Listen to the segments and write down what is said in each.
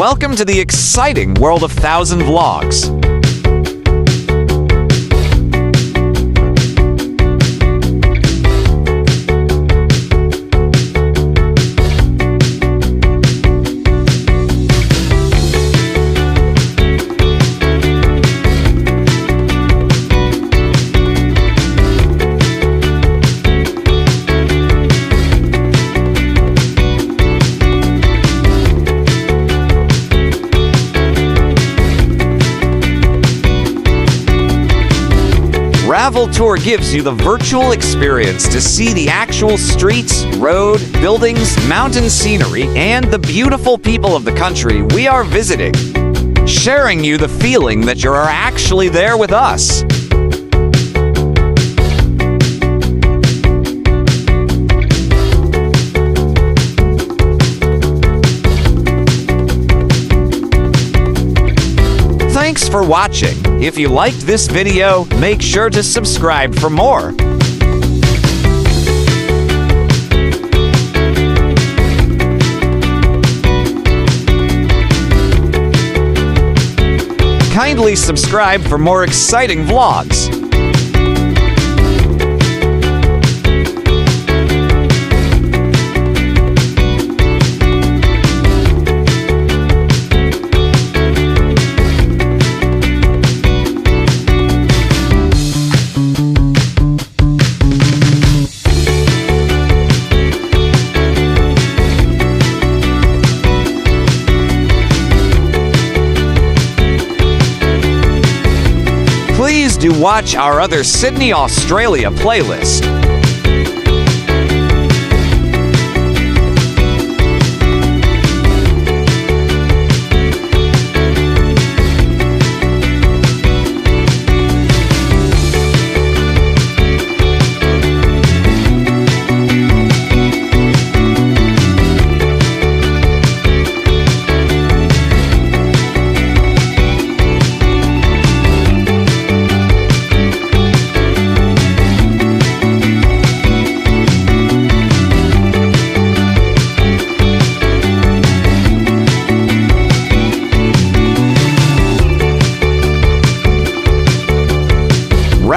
Welcome to the exciting world of 1,000 Vlogs. Travel Tour gives you the virtual experience to see the actual streets, road, buildings, mountain scenery, and the beautiful people of the country we are visiting, sharing you the feeling that you are actually there with us. Thanks for watching. If you liked this video, make sure to subscribe for more. Kindly subscribe for more exciting vlogs. Please do watch our other Sydney, Australia playlist.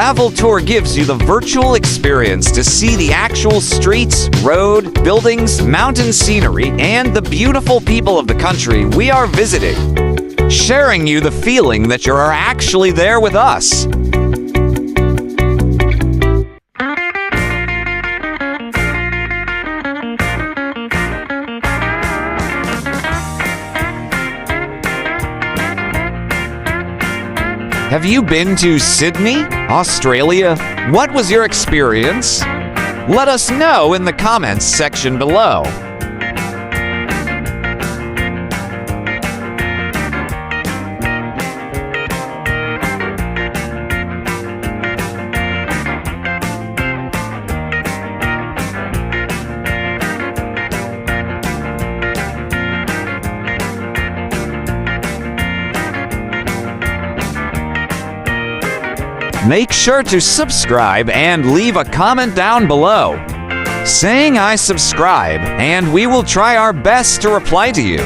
Travel Tour gives you the virtual experience to see the actual streets, road, buildings, mountain scenery, and the beautiful people of the country we are visiting, sharing you the feeling that you are actually there with us. Have you been to Sydney, Australia? What was your experience? Let us know in the comments section below. Make sure to subscribe and leave a comment down below, saying I subscribe, and we will try our best to reply to you.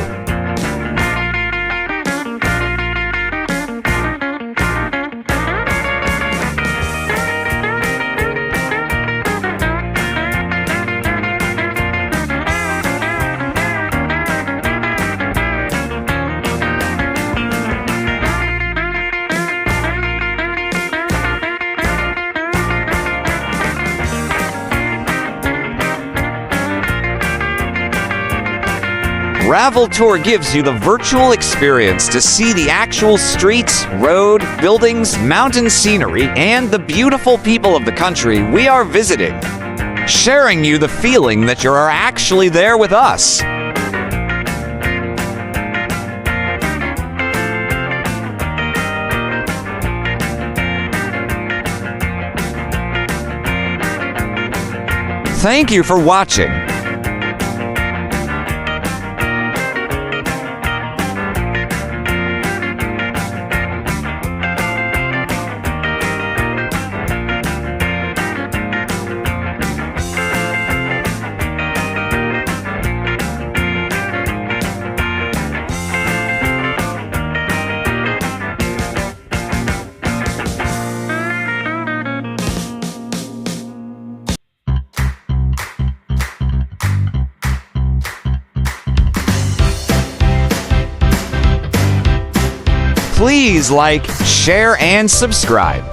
Travel Tour gives you the virtual experience to see the actual streets, road, buildings, mountain scenery, and the beautiful people of the country we are visiting, sharing you the feeling that you are actually there with us. Thank you for watching. Please like, share, and subscribe.